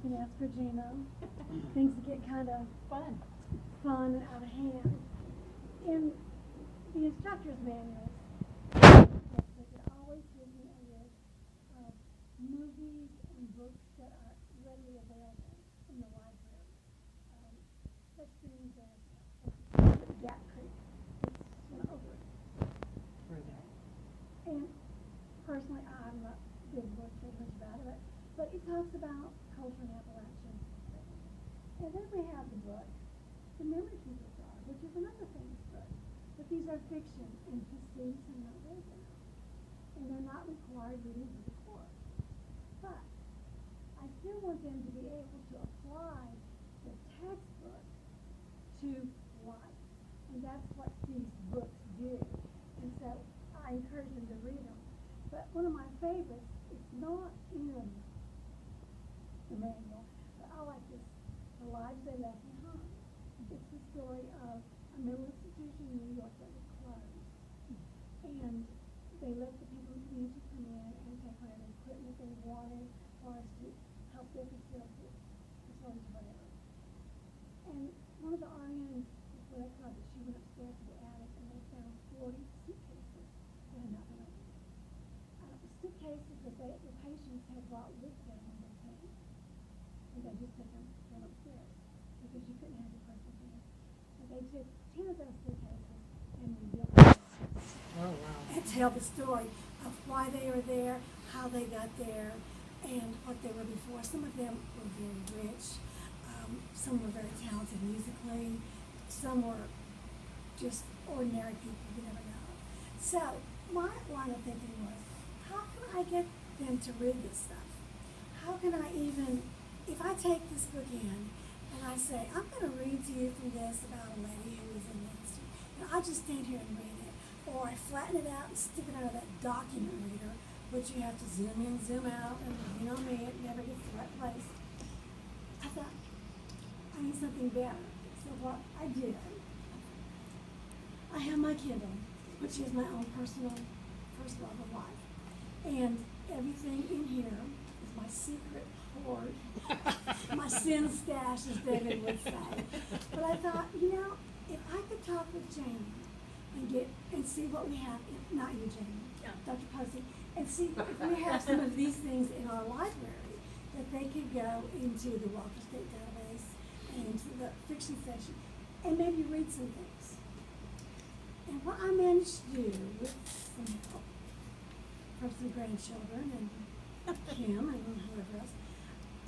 can ask Regina. Things get kind of fun and out of hand. In the instructor's manuals, it always gives me a list of movies and books that are readily available in the library. Such things as Gap Creek. It's went over it. And personally, I'm not big book so much about it, but it talks about culture in Appalachia. And then we have the book, The Memory Keeper Frog, which is another famous book. But these are fiction, and the students are not read them. And they're not required reading for the course. But I still want them to be able to apply the textbook to life. And that's what these books do. And so I encourage them to read them. But one of my favorites, it's not in the manual, but I like this, The Lives They Left Behind. It's the story of a mental institution in New York that was closed. And they let the people in the community come in and take whatever equipment they wanted for us to help their facilities, whatever. And one of the RNs before they closed it, she went upstairs to the attic and they found 40 suitcases that had not been opened. The suitcases that the patients had brought with them when they came. And they just took them upstairs because you couldn't have the person in. And they took 10 of those suitcases and rebuilt them. Oh, wow. And tell the story of why they were there, how they got there, and what they were before. Some of them were very rich. Some were very talented musically. Some were just ordinary people, you never know. So my line of thinking was, how can I get them to read this stuff? How can I even, if I take this book in and I say, I'm going to read to you from this about a lady who was in Nancy, and I just stand here and read it, or I flatten it out and stick it out of that document reader, which you have to zoom in, zoom out, and you know me, it never gets the right place. I thought, I need something better. So what I did, I have my Kindle, which is my own personal first love of life. And everything in here is my secret hoard, my sin stash, as David would say. But I thought, if I could talk with Jamie and see what we have, not you, Jamie, Dr. Posey, and see if we have some of these things in our library, that they could go into the Walker State database and into the fiction section and maybe read some things. And what I managed to do with some help from some grandchildren and Kim and whoever else,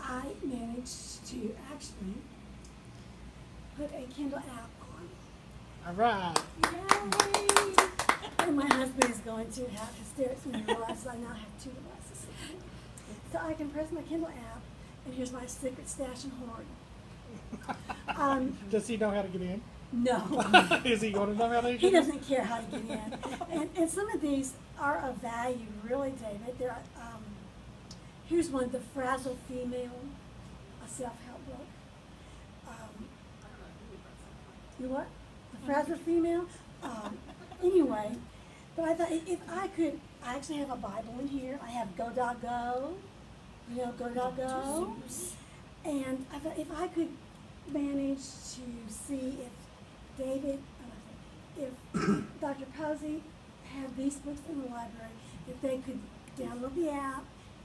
I managed to actually put a Kindle app on. All right. Yay! And my husband is going to have hysterics when he realizes I now have 2 devices. So I can press my Kindle app, and here's my secret stash and hoard. Does he know how to get in? No. Is he going to know how to get in? He doesn't care how to get in. And some of these are of value, really, David. There are, here's one, The Frazzled Female, a self-help book. You what? The Frazzled Female? Anyway, but I thought if I could, I actually have a Bible in here. I have Go Dog Go, Go Dog Go. And I thought if I could manage to see if Dr. Posey had these books in the library, if they could download the app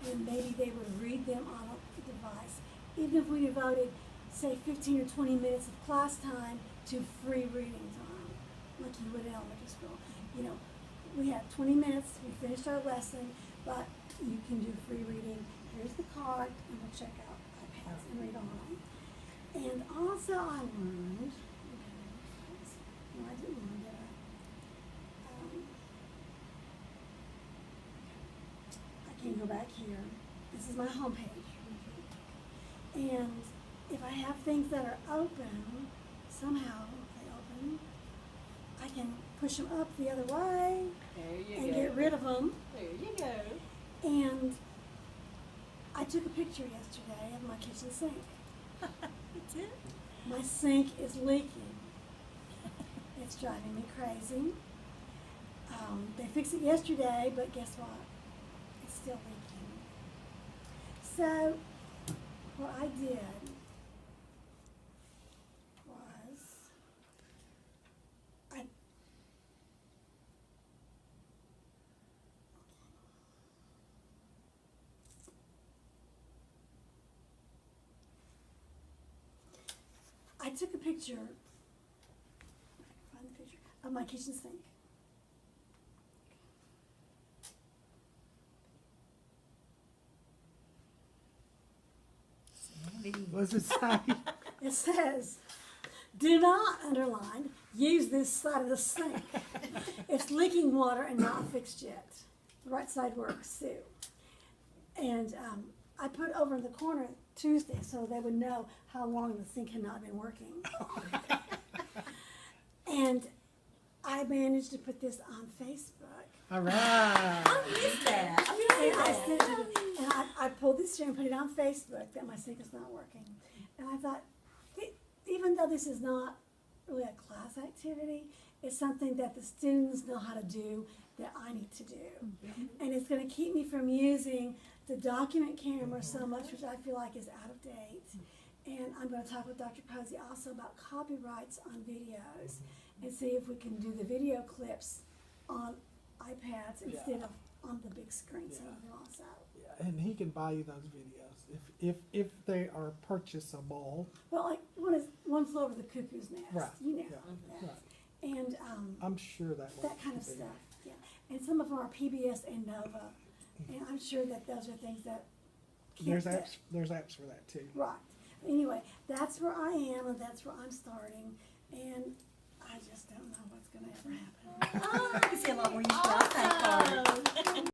and maybe they would read them on a device. Even if we devoted, say, 15 or 20 minutes of class time to free reading time, like you would in elementary school. We have 20 minutes, we finished our lesson, but you can do free reading. Here's the card, and we'll check out iPads and read on. And also I learned, I didn't learn that. I can go back here. This is my home page. And if I have things that are open, somehow they open, I can push them up the other way and get rid of them. There you go. And I took a picture yesterday of my kitchen sink. You did? My sink is leaking. It's driving me crazy. They fixed it yesterday, but guess what? It's still leaking. So what I did was, I took a picture, find the picture, of my kitchen sink. What does it say? It says, do not underline, use this side of the sink. It's leaking water and not fixed yet. The right side works, Sue. And I put over in the corner Tuesday so they would know how long the sink had not been working. And I managed to put this on Facebook. All right. I missed that. I And I missed sent that. it, and I pulled this chair and put it on Facebook that my sink is not working. And I thought, even though this is not really a class activity, it's something that the students know how to do that I need to do. And it's gonna keep me from using the document camera so much, which I feel like is out of date. And I'm gonna talk with Dr. Posey also about copyrights on videos and see if we can do the video clips on iPads instead of on the big screen, some of them also. Yeah, and he can buy you those videos if they are purchasable. Well, like one flew over the cuckoo's nest, Right, you know yeah, that. right. And I'm sure that that kind of stuff, yeah. And some of them are PBS and Nova, and I'm sure that those are things that can't There's apps. fit. There's apps for that too. Right. Anyway, that's where I am, and that's where I'm starting, and I just don't know what's gonna ever happen. Oh, I can see a lot more use for our thank card.